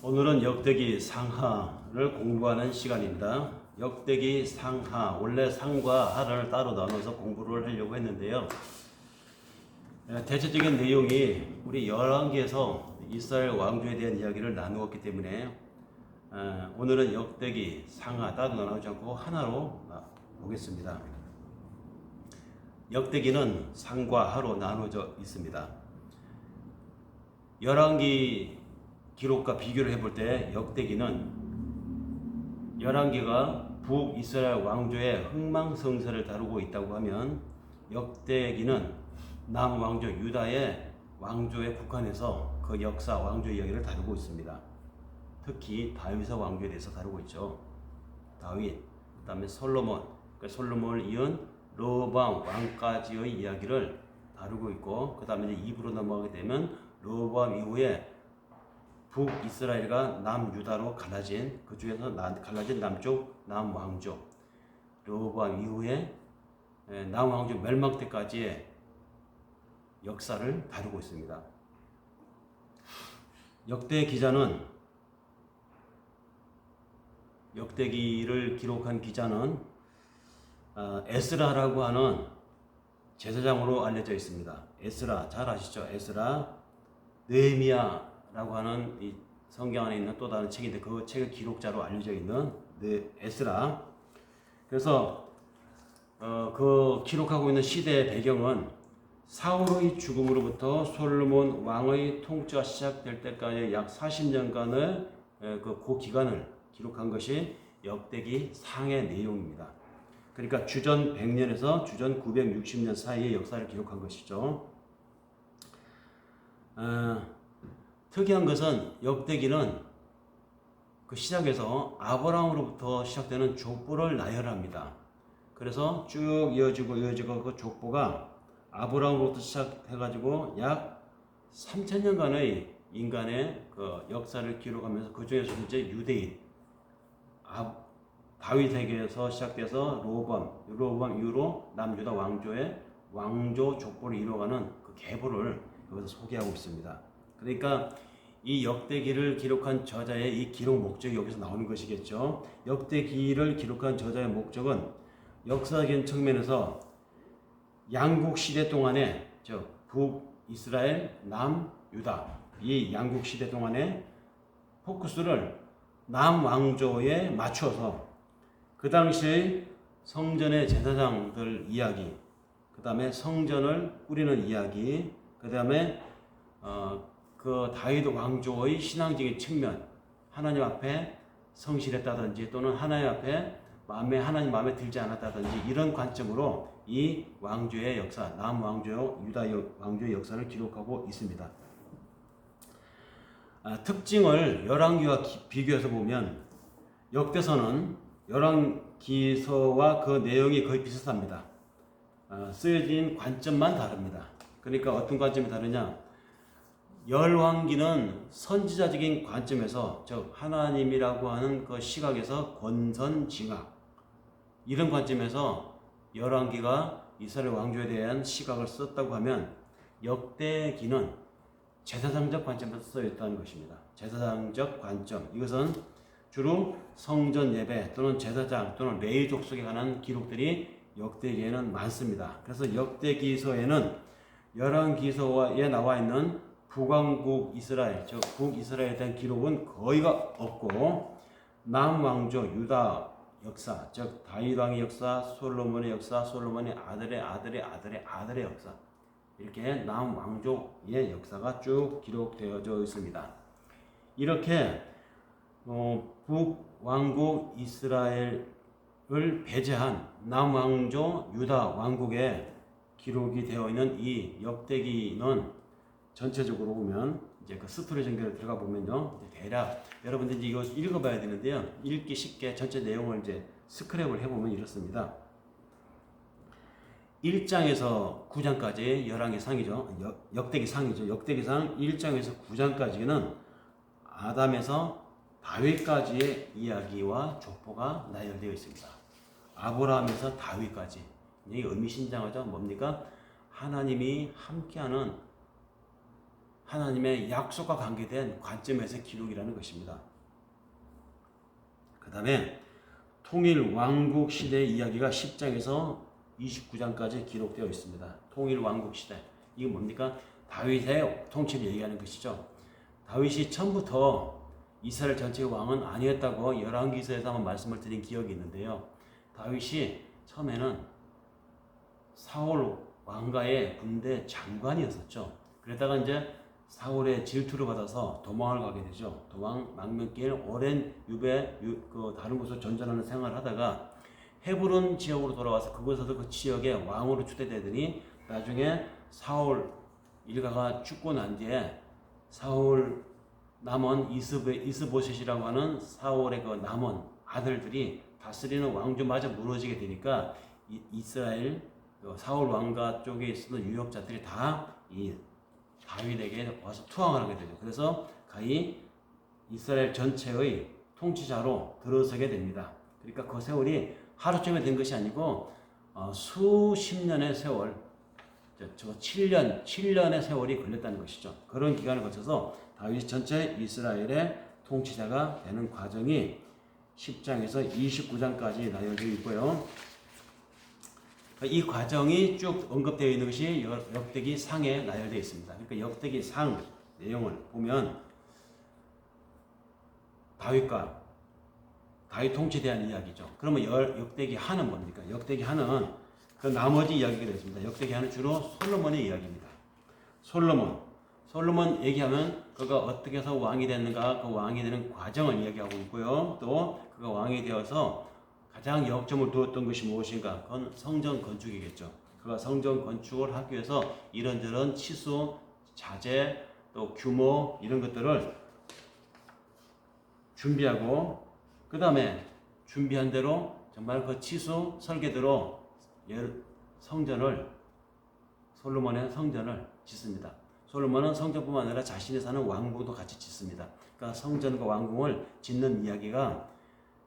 오늘은 역대기 상하를 공부하는 시간입니다. 역대기 상하, 원래 상과 하를 따로 나눠서 공부를 하려고 했는데요. 대체적인 내용이 우리 열왕기에서 이스라엘 왕조에 대한 이야기를 나누었기 때문에 오늘은 역대기 상하 따로 나누지 않고 하나로 보겠습니다. 역대기는 상과 하로 나누어져 있습니다. 열왕기 기록과 비교를 해볼 때 역대기는 열왕기가 북이스라엘 왕조의 흥망성쇠를 다루고 있다고 하면 역대기는 남왕조 유다의 왕조에 국한해서 그 역사 왕조 이야기를 다루고 있습니다. 특히 다윗의 왕조에 대해서 다루고 있죠. 다윗, 그 다음에 솔로몬, 솔로몬을 이은 르호보암 왕까지의 이야기를 다루고 있고, 그 다음에 이제 2부로 넘어가게 되면 르호보암 이후에 북이스라엘과 남유다로 갈라진, 그 중에서 갈라진 남쪽 남왕조, 르호보암 이후에 남왕조 멸망 때까지의 역사를 다루고 있습니다. 역대 기자는, 역대기를 기록한 기자는 에스라라고 하는 제사장으로 알려져 있습니다. 에스라 잘 아시죠? 에스라, 느헤미야라고 하는 이 성경 안에 있는 또 다른 책인데 그 책의 기록자로 알려져 있는 에스라. 그래서 그 기록하고 있는 시대의 배경은 사울의 죽음으로부터 솔로몬 왕의 통치가 시작될 때까지 약 40년간의 그 기간을 기록한 것이 역대기 상의 내용입니다. 그러니까 주전 100년에서 주전 960년 사이의 역사를 기록한 것이죠. 특이한 것은 역대기는 그 시작에서 아브라함으로부터 시작되는 족보를 나열합니다. 그래서 쭉 이어지고 그 족보가 아브라함으로부터 시작해가지고 약 3000년간의 인간의 그 역사를 기록하면서 그 중에서 이제 유대인, 다윗에게서 시작돼서 르호보암 이후로 남유다 왕조의 왕조 족보를 이루어가는 그 계보를 여기서 소개하고 있습니다. 그러니까 이 역대기를 기록한 저자의 이 기록 목적이 여기서 나오는 것이겠죠. 역대기를 기록한 저자의 목적은 역사적인 측면에서 양국 시대 동안에 북이스라엘, 남유다 이 양국 시대 동안에 포커스를 남왕조에 맞춰서 그 당시의 성전의 제사장들 이야기, 그 다음에 성전을 꾸리는 이야기, 그 다음에 그 다윗 왕조의 신앙적인 측면, 하나님 앞에 성실했다든지 또는 하나님 앞에 하나님 마음에 들지 않았다든지 이런 관점으로 이 왕조의 역사, 남왕조, 유다 왕조의 역사를 기록하고 있습니다. 특징을 열왕기와 비교해서 보면 역대서는 열왕기서와 그 내용이 거의 비슷합니다. 쓰여진 관점만 다릅니다. 그러니까 어떤 관점이 다르냐? 열왕기는 선지자적인 관점에서, 즉 하나님이라고 하는 그 시각에서 권선징악, 이런 관점에서 열왕기가 이스라엘 왕조에 대한 시각을 썼다고 하면 역대기는 제사장적 관점에서 쓰였다는 것입니다. 제사장적 관점, 이것은 주로 성전 예배 또는 제사장 또는 레위 족속에 관한 기록들이 역대기에는 많습니다. 그래서 역대기서에는 열왕기서에 나와 있는 북왕국 이스라엘, 즉 북이스라엘에 대한 기록은 거의가 없고 남왕조 유다 역사, 즉 다윗 왕의 역사, 솔로몬의 역사, 솔로몬의 아들의 역사, 이렇게 남왕조의 역사가 쭉 기록되어져 있습니다. 이렇게 북왕국 이스라엘을 배제한 남왕조 유다 왕국에 기록이 되어 있는 이 역대기는 전체적으로 보면 이제 그 스토리 전개를 들어가 보면요, 대략 여러분들 이제 이거 읽어봐야 되는데요, 읽기 쉽게 전체 내용을 이제 스크랩을 해보면 이렇습니다. 1장에서 9장까지 열왕기 상이죠. 역대기 상이죠. 역대기상 1장에서 9장까지는 아담에서 다윗까지의 이야기와 족보가 나열되어 있습니다. 아브라함에서 다윗까지. 이게 의미심장하죠. 뭡니까? 하나님이 함께하는 하나님의 약속과 관계된 관점에서 기록이라는 것입니다. 그 다음에 통일 왕국 시대의 이야기가 10장에서 29장까지 기록되어 있습니다. 통일 왕국 시대. 이게 뭡니까? 다윗의 통치를 얘기하는 것이죠. 다윗이 처음부터 이스라엘 전체의 왕은 아니었다고 열왕기서에서 한번 말씀을 드린 기억이 있는데요. 다윗이 처음에는 사울 왕가의 군대 장관이었었죠. 그러다가 이제 사울의 질투를 받아서 도망을 가게 되죠. 도망, 망명길, 오랜 다른 곳으로 전전하는 생활을 하다가 헤브론 지역으로 돌아와서 그곳에서 그 지역의 왕으로 추대되더니 나중에 사울 일가가 죽고 난 뒤에 사울 남은 이스보셋이라고 하는 사울의 그 남은 아들들이 다스리는 왕조마저 무너지게 되니까 이스라엘 사울 왕가 쪽에 있었던 유력자들이 다 이 다윗에게 와서 투항을 하게 되죠. 그래서 가히 이스라엘 전체의 통치자로 들어서게 됩니다. 그러니까 그 세월이 하루쯤에 된 것이 아니고 수십 년의 세월, 7년의 세월이 걸렸다는 것이죠. 그런 기간을 거쳐서 다윗이 전체 이스라엘의 통치자가 되는 과정이 10장에서 29장까지 나열되어 있고요. 이 과정이 쭉 언급되어 있는 것이 역대기 상에 나열되어 있습니다. 그러니까 역대기 상 내용을 보면 다윗 통치에 대한 이야기죠. 그러면 역대기 하는 뭡니까? 역대기 하는 그 나머지 이야기가 되겠습니다. 역대기 하는 주로 솔로몬의 이야기입니다. 솔로몬 얘기하면 그가 어떻게 해서 왕이 됐는가, 그 왕이 되는 과정을 이야기하고 있고요. 또 그가 왕이 되어서 가장 역점을 두었던 것이 무엇인가? 그건 성전 건축이겠죠. 그가 성전 건축을 하기 위해서 이런저런 치수, 자재, 또 규모 이런 것들을 준비하고 그 다음에 준비한 대로 정말 그 치수 설계대로 솔로몬의 성전을 짓습니다. 솔로몬은 성전뿐만 아니라 자신이 사는 왕궁도 같이 짓습니다. 그러니까 성전과 왕궁을 짓는 이야기가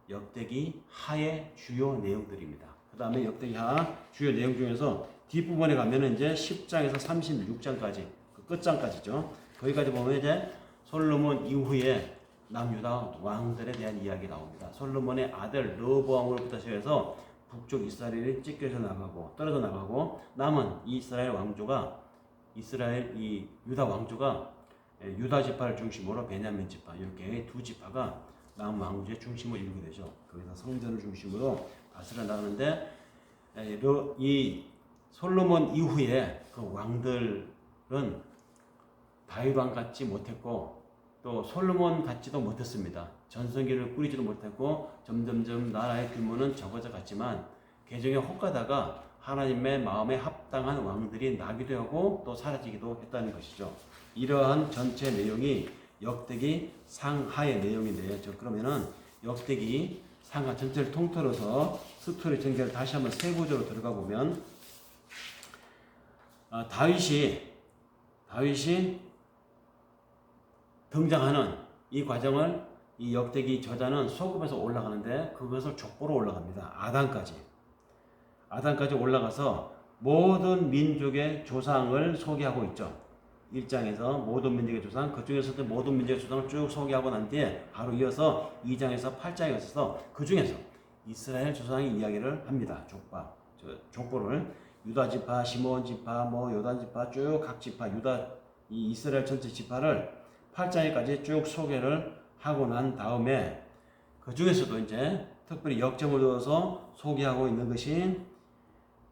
역대기 하의 주요 내용들입니다. 그 다음에 역대기 하 주요 내용 중에서 뒷부분에 가면은 이제 10장에서 36장까지, 그 끝장까지죠. 거기까지 보면 이제 솔로몬 이후에 남유다 왕들에 대한 이야기 나옵니다. 솔로몬의 아들 르호보암으로부터 시작해서 북쪽 이스라엘이 찢겨져 나가고 떨어져 나가고 남은 이스라엘 왕조가 유다 왕조가 유다 지파를 중심으로 베냐민 지파 이렇게 두 지파가 남은 왕조의 중심을 이루게 되죠. 거기서 성전을 중심으로 다스려 나가는데 이 솔로몬 이후에 그 왕들은 다윗 왕 같지 못했고 또 솔로몬 같지도 못했습니다. 전성기를 꾸리지도 못했고 점점점 나라의 규모는 적어져 갔지만 개정에 혹가다가 하나님의 마음에 합당한 왕들이 나기도 하고 또 사라지기도 했다는 것이죠. 이러한 전체 내용이 역대기 상하의 내용인데요. 그러면은 역대기 상하 전체를 통틀어서 스토리 전개를 다시 한번 세부적으로 들어가 보면 다윗이 등장하는 이 과정을 이 역대기 저자는 소급해서 올라가는데 그것을 족보로 올라갑니다. 아단까지 올라가서 모든 민족의 조상을 소개하고 있죠. 1장에서 모든 민족의 조상, 그 중에서도 모든 민족의 조상을 쭉 소개하고 난 뒤에 바로 이어서 2장에서 8장에 있어서 그 중에서 이스라엘 조상의 이야기를 합니다. 족보를 유다 지파, 시므온 지파, 요단 지파 쭉 각 지파 이 이스라엘 전체 지파를 8장에까지 쭉 소개를 하고 난 다음에 그 중에서도 이제 특별히 역점을 두어서 소개하고 있는 것이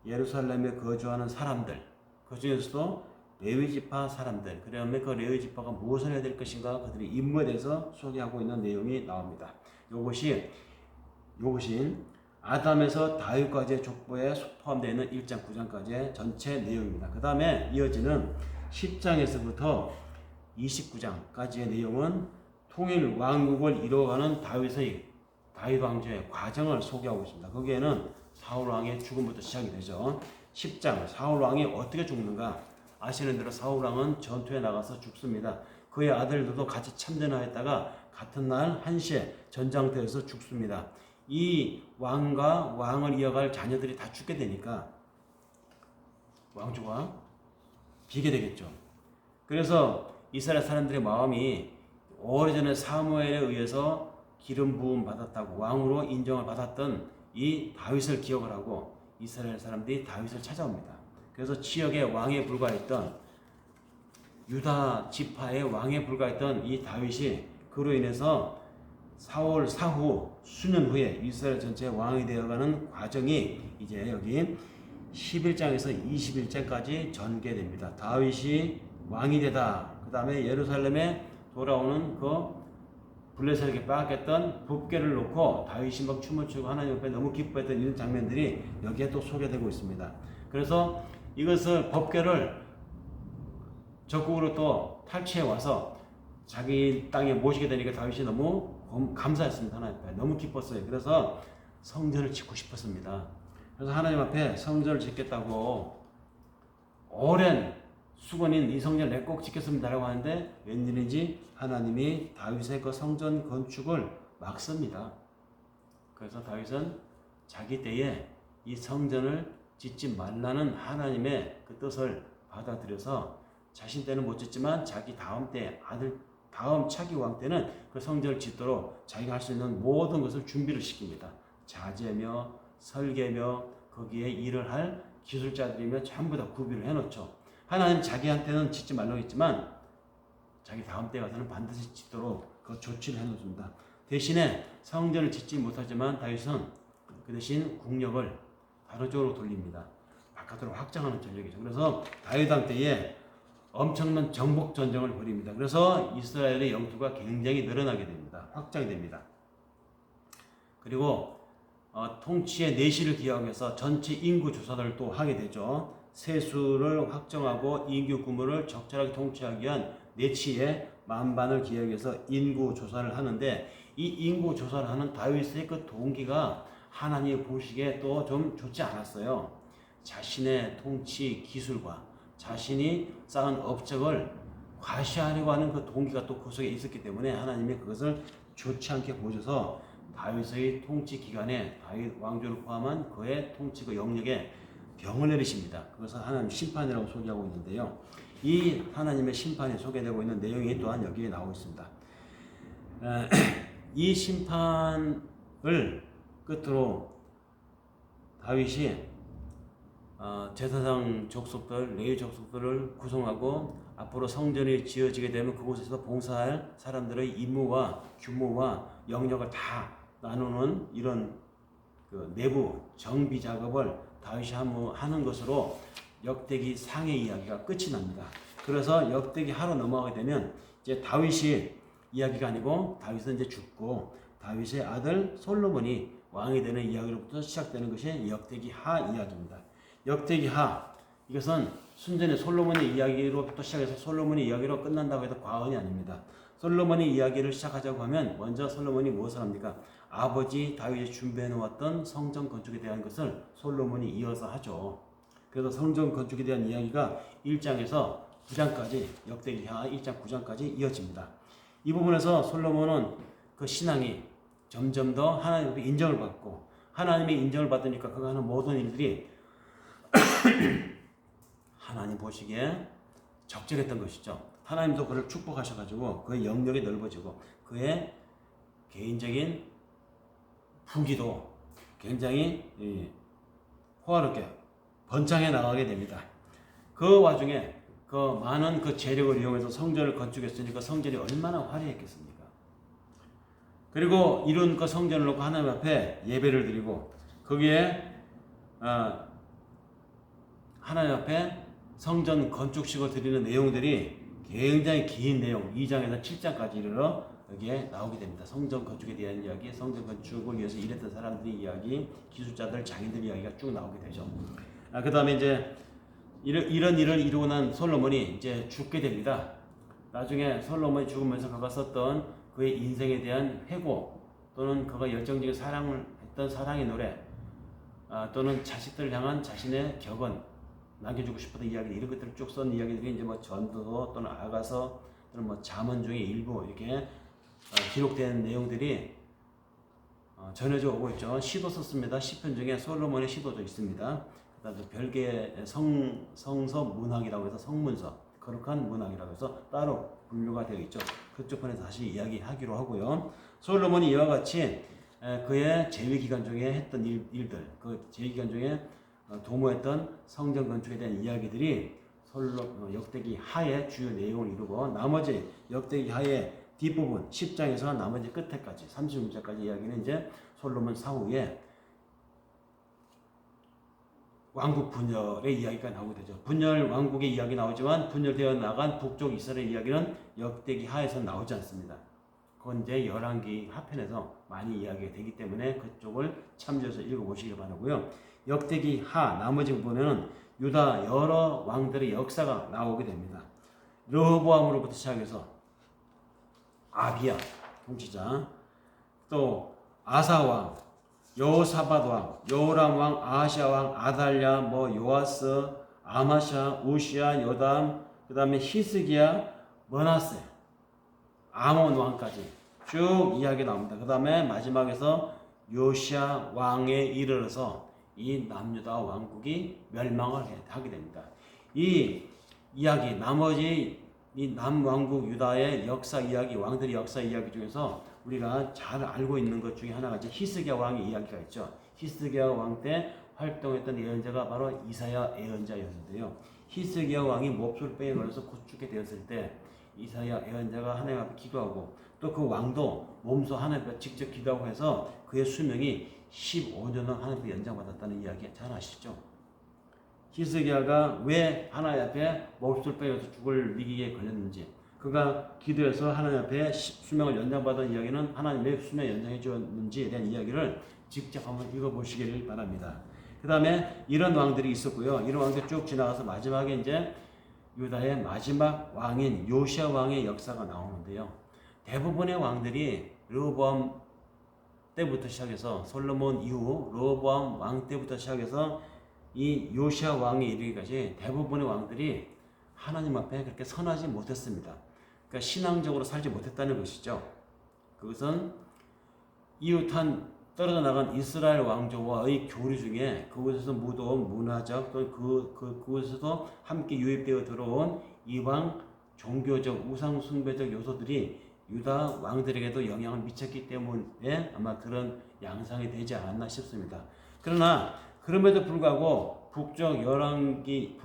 예루살렘에 거주하는 사람들, 그 중에서도 레위 지파 사람들, 그다음에 그 레위 지파가 무엇을 해야 될 것인가, 그들의 임무에 대해서 소개하고 있는 내용이 나옵니다. 이것이 아담에서 다윗까지의 족보에 포함되어 있는 1장 9장까지의 전체 내용입니다. 그 다음에 이어지는 10장에서부터 29장까지의 내용은 통일 왕국을 이루어가는 다윗 왕조의 과정을 소개하고 있습니다. 거기에는 사울 왕의 죽음부터 시작이 되죠. 10장 사울 왕이 어떻게 죽는가? 아시는 대로 사울 왕은 전투에 나가서 죽습니다. 그의 아들들도 같이 참전하였다가 같은 날 1시에 전장터에서 죽습니다. 이 왕과 왕을 이어갈 자녀들이 다 죽게 되니까 왕조가 비게 되겠죠. 그래서 이스라엘 사람들의 마음이 오래전에 사무엘에 의해서 기름 부음 받았다고 왕으로 인정을 받았던 이 다윗을 기억을 하고 이스라엘 사람들이 다윗을 찾아옵니다. 그래서 지역의 왕에 불과했던 유다 지파의 왕에 불과했던 이 다윗이 그로 인해서 사울 사후 수년 후에 이스라엘 전체의 왕이 되어가는 과정이 이제 여기 11장에서 21장까지 전개됩니다. 다윗이 왕이 되다. 그 다음에 예루살렘에 돌아오는 그 블레셋에게 빼앗겼던 법궤를 놓고 다윗이 막 춤을 추고 하나님 앞에 너무 기뻐했던 이런 장면들이 여기에 또 소개되고 있습니다. 그래서 이것을 법궤를 적국으로 또 탈취해 와서 자기 땅에 모시게 되니까 다윗이 너무 감사했습니다. 하나님 앞에 너무 기뻤어요. 그래서 성전을 짓고 싶었습니다. 그래서 하나님 앞에 성전을 짓겠다고 오랜 수건인 이 성전을 내 꼭 짓겠습니다라고 하는데 웬일인지 하나님이 다윗의 그 성전 건축을 막습니다. 그래서 다윗은 자기 때에 이 성전을 짓지 말라는 하나님의 그 뜻을 받아들여서 자신 때는 못 짓지만 자기 다음 때 아들 다음 차기 왕 때는 그 성전을 짓도록 자기가 할 수 있는 모든 것을 준비를 시킵니다. 자재며 설계며 거기에 일을 할 기술자들이며 전부 다 구비를 해놓죠. 하나님 자기한테는 짓지 말라고 했지만 자기 다음 때 가서는 반드시 짓도록 그 조치를 해놓습니다. 대신에 성전을 짓지 못하지만 다윗은 그 대신 국력을 다른 쪽으로 돌립니다. 바깥으로 확장하는 전력이죠. 그래서 다윗 왕 때에 엄청난 정복 전쟁을 벌입니다. 그래서 이스라엘의 영토가 굉장히 늘어나게 됩니다. 확장됩니다. 그리고 통치의 내실을 기하면서 전체 인구 조사를 또 하게 되죠. 세수를 확정하고 인구 규모를 적절하게 통치하기 위한 내치의 만반을 기하해서 인구 조사를 하는데 이 인구 조사를 하는 다윗의 그 동기가 하나님 보시기에 또 좀 좋지 않았어요. 자신의 통치 기술과 자신이 쌓은 업적을 과시하려고 하는 그 동기가 또 그 속에 있었기 때문에 하나님이 그것을 좋지 않게 보셔서 다윗의 통치 기간에 다윗 왕조를 포함한 그의 통치 그 영역에 병을 내리십니다. 그것을 하나님 심판이라고 소개하고 있는데요. 이 하나님의 심판이 소개되고 있는 내용이 또한 여기에 나오고 있습니다. 이 심판을 끝으로 다윗이 제사장 족속들, 레위 족속들을 구성하고 앞으로 성전이 지어지게 되면 그곳에서 봉사할 사람들의 임무와 규모와 영역을 다 나누는 이런 그 내부 정비 작업을 다윗이 하는 것으로 역대기 상의 이야기가 끝이 납니다. 그래서 역대기 하로 넘어가게 되면 이제 다윗이 이야기가 아니고 다윗은 이제 죽고 다윗의 아들 솔로몬이 왕이 되는 이야기로부터 시작되는 것이 역대기 하 이야기입니다. 역대기 하 이것은 순전히 솔로몬의 이야기로부터 시작해서 솔로몬의 이야기로 끝난다고 해도 과언이 아닙니다. 솔로몬의 이야기를 시작하자고 하면 먼저 솔로몬이 무엇을 합니까? 아버지 다윗이 준비해 놓았던 성전 건축에 대한 것을 솔로몬이 이어서 하죠. 그래서 성전 건축에 대한 이야기가 1장에서 9장까지 역대기하 1장 9장까지 이어집니다. 이 부분에서 솔로몬은 그 신앙이 점점 더 하나님의 인정을 받고 하나님의 인정을 받으니까 그가 하는 모든 일들이 하나님 보시기에 적절했던 것이죠. 하나님도 그를 축복하셔가지고 그의 영역이 넓어지고 그의 개인적인 부기도 굉장히 호화롭게 번창해 나가게 됩니다. 그 와중에 그 많은 그 재력을 이용해서 성전을 건축했으니까 성전이 얼마나 화려했겠습니까? 그리고 이룬 그 성전을 놓고 하나님 앞에 예배를 드리고 거기에 하나님 앞에 성전 건축식을 드리는 내용들이 굉장히 긴 내용 2장에서 7장까지 이르러 여기에 나오게 됩니다. 성전 건축에 대한 이야기, 성전 건축을 위해서 일했던 사람들의 이야기, 기술자들, 장인들 이야기가 쭉 나오게 되죠. 그 다음에 이제 이런 일을 이루고 난 솔로몬이 이제 죽게 됩니다. 나중에 솔로몬이 죽으면서 그가 썼던 그의 인생에 대한 회고 또는 그가 열정적인 사랑을 했던 사랑의 노래 또는 자식들을 향한 자신의 격언 남겨주고 싶었던 이야기 이런 것들을 쭉 쓴 이야기들이 이제 뭐 전도 또는 아가서 또는 뭐 잠언 중에 일부 이렇게 기록된 내용들이 전해져 오고 있죠. 시도 썼습니다. 시편 중에 솔로몬의 시도도 있습니다. 그다음에 별개의 성서 문학이라고 해서 성문서 거룩한 문학이라고 해서 따로 분류가 되어 있죠. 그쪽 편에서 다시 이야기하기로 하고요. 솔로몬이 이와 같이 그의 재위 기간 중에 했던 일들, 그 재위 기간 중에 도모했던 성전 건축에 대한 이야기들이 역대기 하의 주요 내용을 이루고, 나머지 역대기 하의 뒷부분 10장에서 나머지 끝에까지 36장까지 이야기는 이제 솔로몬 사후에 왕국 분열의 이야기가 나오게 되죠. 분열 왕국의 이야기 나오지만 분열되어 나간 북쪽 이스라엘 이야기는 역대기 하에서 나오지 않습니다. 그건 이제 열왕기 하편에서 많이 이야기가 되기 때문에 그쪽을 참조해서 읽어보시기 바라고요. 역대기 하 나머지 부분에는 유다 여러 왕들의 역사가 나오게 됩니다. 르호보암으로부터 시작해서 아비야 통치자, 또 아사 왕, 여호사밧 왕, 여호람 왕, 아하시아 왕, 아달랴, 요아스, 아마샤, 우시야, 요담, 그 다음에 히스기야, 머나세, 아몬 왕까지 쭉 이야기 나옵니다. 그 다음에 마지막에서 요시야 왕에 이르러서 이 남유다 왕국이 멸망을 하게 됩니다. 이 이야기, 나머지 이 남왕국 유다의 역사 이야기, 왕들의 역사 이야기 중에서 우리가 잘 알고 있는 것 중에 하나가 이제 히스기야 왕의 이야기가 있죠. 히스기야 왕 때 활동했던 예언자가 바로 이사야 예언자였는데요. 히스기야 왕이 몹쓸병에 걸려서 구축게 되었을 때 이사야 예언자가 하나님 앞에 기도하고, 또 그 왕도 몸소 하나님 앞에 직접 기도하고 해서 그의 수명이 15년을 하나님 앞에 연장받았다는 이야기 잘 아시죠? 히스기야가 왜 하나님 앞에 몹쓸병에서 죽을 위기에 걸렸는지, 그가 기도해서 하나님 앞에 수명을 연장받은 이야기는 하나님의 수명 연장해 주었는지에 대한 이야기를 직접 한번 읽어보시기를 바랍니다. 그 다음에 이런 왕들이 있었고요. 이런 왕들 쭉 지나가서 마지막에 이제 유다의 마지막 왕인 요시야 왕의 역사가 나오는데요. 대부분의 왕들이 르호보암 때부터 시작해서 솔로몬 이후 르호보암 왕 때부터 시작해서 이 요시야 왕에 이르기까지 대부분의 왕들이 하나님 앞에 그렇게 선하지 못했습니다. 그러니까 신앙적으로 살지 못했다는 것이죠. 그것은 이웃한 떨어져 나간 이스라엘 왕조와의 교류 중에 그곳에서 묻어온 문화적, 또 그곳에서 함께 유입되어 들어온 이방 종교적, 우상 숭배적 요소들이 유다 왕들에게도 영향을 미쳤기 때문에 아마 그런 양상이 되지 않았나 싶습니다. 그러나 그럼에도 불구하고 북쪽 열왕기에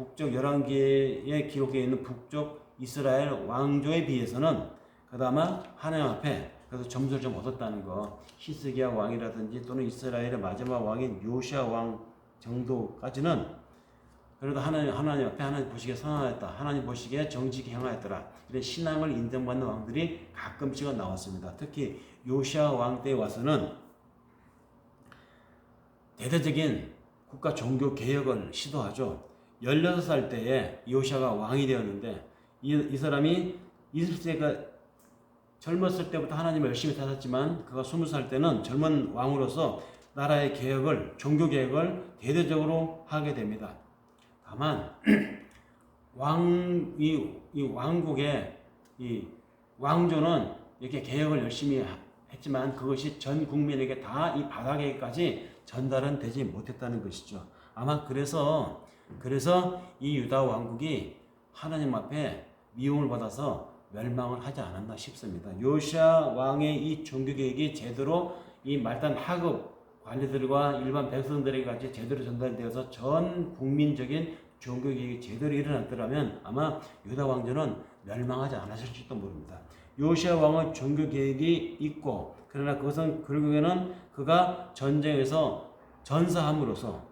기록되어 있는 북쪽 이스라엘 왕조에 비해서는 그나마 하나님 앞에 그래서 점수를 좀 얻었다는 거, 히스기야 왕이라든지 또는 이스라엘의 마지막 왕인 요시야 왕 정도까지는 그래도 하나님 앞에 하나님 보시기에 선하였다, 하나님 보시기에 정직히 행하였더라, 이런 신앙을 인정받는 왕들이 가끔씩은 나왔습니다. 특히 요시야 왕 때에 와서는 대대적인 국가 종교 개혁을 시도하죠. 16살 때에 요시야가 왕이 되었는데 이 사람이 20세가 젊었을 때부터 하나님을 열심히 찾았지만 그가 20살 때는 젊은 왕으로서 나라의 개혁을, 종교 개혁을 대대적으로 하게 됩니다. 다만 이 왕국의 이 왕조는 이렇게 개혁을 열심히 했지만 그것이 전 국민에게 다 이 바닥에까지 전달은 되지 못했다는 것이죠. 아마 그래서 이 유다 왕국이 하나님 앞에 미움을 받아서 멸망을 하지 않았나 싶습니다. 요시야 왕의 이 종교 개혁이 제대로 이 말단 하급 관리들과 일반 백성들에게 같이 제대로 전달되어서 전 국민적인 종교 개혁이 제대로 일어났더라면 아마 유다 왕조는 멸망하지 않았을지도 모릅니다. 요시야 왕의 종교 개혁이 있고, 그러나 그것은 결국에는 그가 전쟁에서 전사함으로써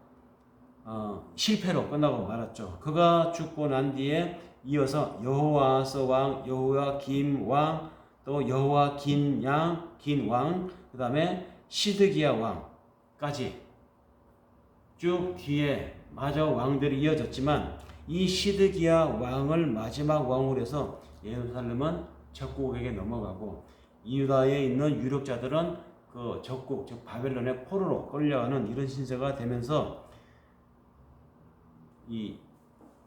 실패로 끝나고 말았죠. 그가 죽고 난 뒤에 이어서 여호와스 왕, 여호야김 왕, 또 여호야긴 왕, 그 다음에 시드기야 왕까지 쭉 뒤에 마저 왕들이 이어졌지만 이 시드기야 왕을 마지막 왕으로 해서 예루살렘은 적국에게 넘어가고 유다에 있는 유력자들은 그 적국, 즉 바벨론의 포로로 끌려가는 이런 신세가 되면서 이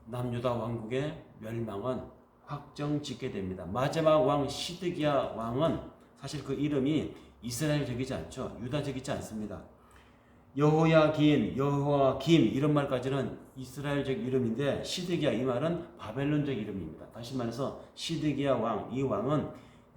남유다 왕국의 멸망은 확정짓게 됩니다. 마지막 왕 시드기야 왕은 사실 그 이름이 이스라엘적이지 않죠. 유다적이지 않습니다. 여호야김 이런 말까지는 이스라엘적 이름인데 시드기야 이 말은 바벨론적 이름입니다. 다시 말해서 시드기야 왕, 이 왕은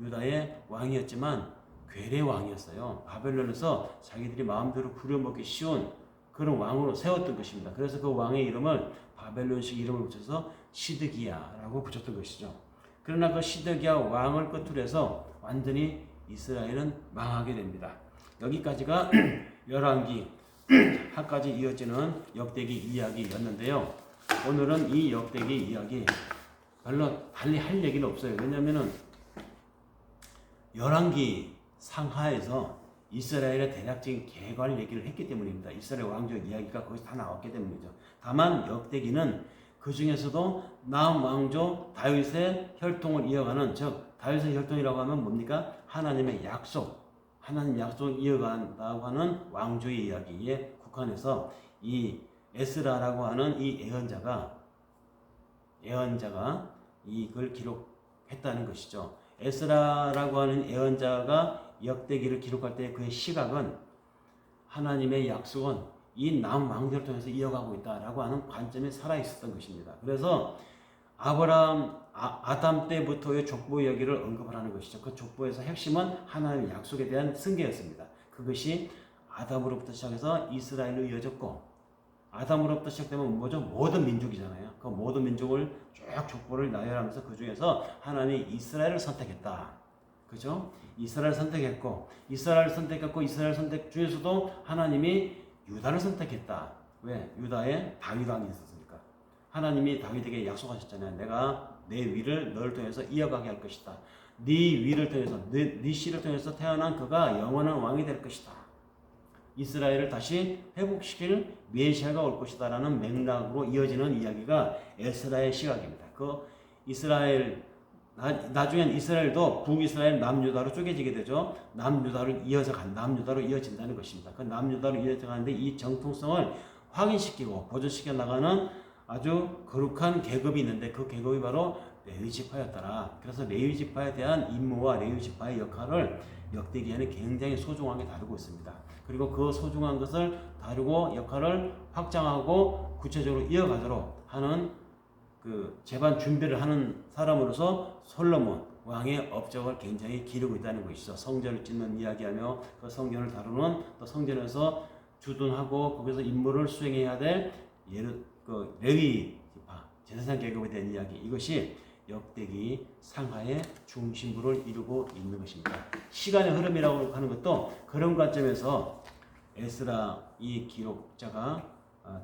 유다의 왕이었지만 괴뢰 왕이었어요. 바벨론에서 자기들이 마음대로 부려먹기 쉬운 그런 왕으로 세웠던 것입니다. 그래서 그 왕의 이름을 바벨론식 이름을 붙여서 시드기야라고 붙였던 것이죠. 그러나 그 시드기야 왕을 끝으로 해서 완전히 이스라엘은 망하게 됩니다. 여기까지가 열왕기 하까지 이어지는 역대기 이야기였는데요. 오늘은 이 역대기 이야기 별로 달리 할 얘기는 없어요. 왜냐하면은 열왕기 상하에서 이스라엘의 대략적인 계획을 얘기를 했기 때문입니다. 이스라엘 왕족 이야기가 거기서 다 나왔기 때문이죠. 다만 역대기는 그 중에서도 남왕조 다윗의 혈통을 이어가는, 즉 다윗의 혈통이라고 하면 뭡니까? 하나님의 약속, 하나님 약속을 이어간다고 하는 왕조의 이야기에 국한해서 이 에스라라고 하는 이 예언자가 이걸 기록했다는 것이죠. 에스라라고 하는 예언자가 역대기를 기록할 때 그의 시각은 하나님의 약속은 이 남왕조를 통해서 이어가고 있다라고 하는 관점이 살아있었던 것입니다. 그래서 아담 때부터의 족보 이야기를 언급을 하는 것이죠. 그 족보에서 핵심은 하나님의 약속에 대한 승계였습니다. 그것이 아담으로부터 시작해서 이스라엘로 이어졌고, 아담으로부터 시작되면 뭐죠? 모든 민족이잖아요. 그 모든 민족을 쭉 족보를 나열하면서 그 중에서 하나님이 이스라엘을 선택했다. 그죠? 이스라엘을 선택했고, 이스라엘 선택 중에서도 하나님이 유다를 선택했다. 왜? 유다에 다윗 왕이 있었으니까. 하나님이 다윗에게 약속하셨잖아요. 내가 내 위를 너를 통해서 이어가게 할 것이다. 네 위를 통해서, 네 씨를 통해서 태어난 그가 영원한 왕이 될 것이다. 이스라엘을 다시 회복시킬 메시아가 올 것이다 라는 맥락으로 이어지는 이야기가 에스라의 시각입니다. 그 이스라엘, 나중엔 이스라엘도 북이스라엘 남유다로 쪼개지게 되죠. 남유다로 이어진다는 것입니다. 그 남유다로 이어져 가는데 이 정통성을 확인시키고 보존시켜 나가는 아주 거룩한 계급이 있는데 그 계급이 바로 레위 지파였더라. 그래서 레위 지파에 대한 임무와 레위 지파의 역할을 역대기에는 굉장히 소중하게 다루고 있습니다. 그리고 그 소중한 것을 다루고 역할을 확장하고 구체적으로 이어가도록 하는 그 재반 준비를 하는 사람으로서 솔로몬 왕의 업적을 굉장히 기르고 있다는 것이죠. 성전을 짓는 이야기하며 그 성전을 다루는, 또 성전에서 주둔하고 거기서 임무를 수행해야 될 레위 지파, 제사장 계급에 대한 이야기, 이것이 역대기 상하의 중심부를 이루고 있는 것입니다. 시간의 흐름이라고 하는 것도 그런 관점에서 에스라 이 기록자가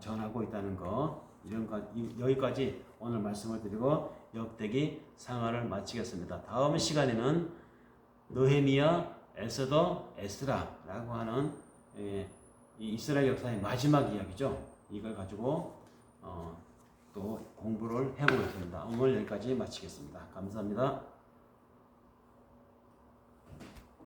전하고 있다는 것, 여기까지 오늘 말씀을 드리고 역대기 상하를 마치겠습니다. 다음 시간에는 느헤미야, 에스더, 에스라라고 하는 이 이스라엘 역사의 마지막 이야기죠. 이걸 가지고 또 공부를 해보겠습니다. 오늘 여기까지 마치겠습니다. 감사합니다.